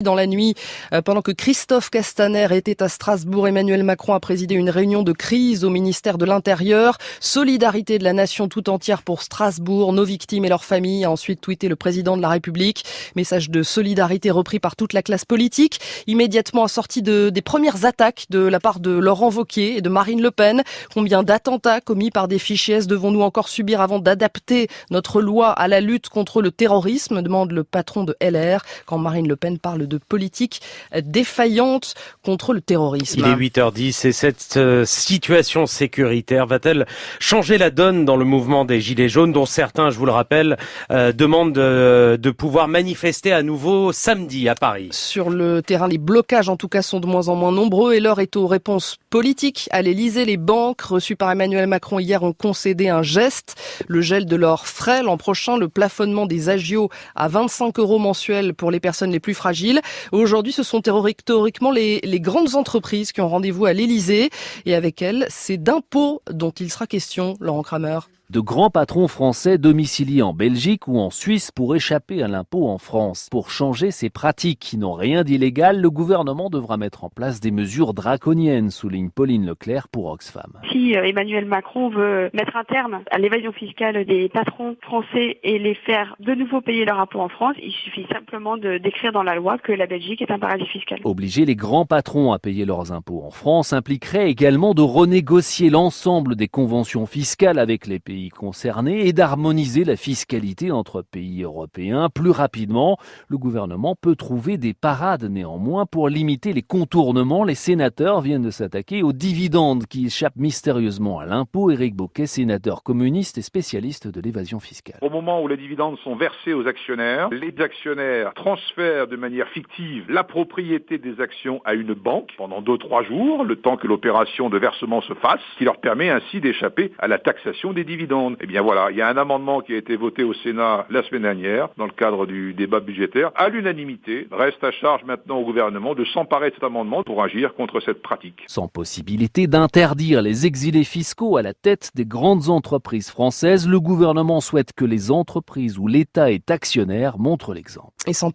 Dans la nuit, pendant que Christophe Castaner était à Strasbourg, Emmanuel Macron a présidé une réunion de crise au ministère de l'Intérieur. Solidarité de la nation tout entière pour Strasbourg, nos victimes et leurs familles, a ensuite tweeté le président de la République. Message de solidarité repris par toute la classe politique, immédiatement assorti des premières attaques de la part de Laurent Wauquiez et de Marine Le Pen. Combien d'attentats commis par des fichiers S devons-nous encore subir avant d'adapter notre loi à la lutte contre le terrorisme, demande le patron de LR, quand Marine Le Pen parle de politique défaillante contre le terrorisme. Il est 8h10 et cette situation sécuritaire va-t-elle changer la donne dans le mouvement des Gilets jaunes, dont certains, je vous le rappelle, demandent de pouvoir manifester à nouveau samedi à Paris. Sur le terrain, les blocages en tout cas sont de moins en moins nombreux et l'heure est aux réponses politiques. À l'Elysée, les banques reçues par Emmanuel Macron hier ont concédé un geste, le gel de leurs frais l'an prochain, le plafonnement des agios à 25 € mensuels pour les personnes les plus fragiles. Aujourd'hui, ce sont théoriquement les grandes entreprises qui ont rendez-vous à l'Elysée et avec elles, c'est d'impôts dont il sera question, Laurent Kramer. De grands patrons français domiciliés en Belgique ou en Suisse pour échapper à l'impôt en France. Pour changer ces pratiques qui n'ont rien d'illégal, le gouvernement devra mettre en place des mesures draconiennes, souligne Pauline Leclerc pour Oxfam. Si Emmanuel Macron veut mettre un terme à l'évasion fiscale des patrons français et les faire de nouveau payer leur impôt en France, il suffit simplement d'écrire dans la loi que la Belgique est un paradis fiscal. Obliger les grands patrons à payer leurs impôts en France impliquerait également de renégocier l'ensemble des conventions fiscales avec les pays concernés et d'harmoniser la fiscalité entre pays européens plus rapidement. Le gouvernement peut trouver des parades néanmoins pour limiter les contournements. Les sénateurs viennent de s'attaquer aux dividendes qui échappent mystérieusement à l'impôt. Éric Bocquet, sénateur communiste et spécialiste de l'évasion fiscale. Au moment où les dividendes sont versés aux actionnaires, les actionnaires transfèrent de manière fictive la propriété des actions à une banque pendant 2-3 jours, le temps que l'opération de versement se fasse, qui leur permet ainsi d'échapper à la taxation des dividendes. Eh bien voilà, il y a un amendement qui a été voté au Sénat la semaine dernière, dans le cadre du débat budgétaire, à l'unanimité. Reste à charge maintenant au gouvernement de s'emparer de cet amendement pour agir contre cette pratique. Sans possibilité d'interdire les exilés fiscaux à la tête des grandes entreprises françaises, le gouvernement souhaite que les entreprises où l'État est actionnaire montrent l'exemple. Et sans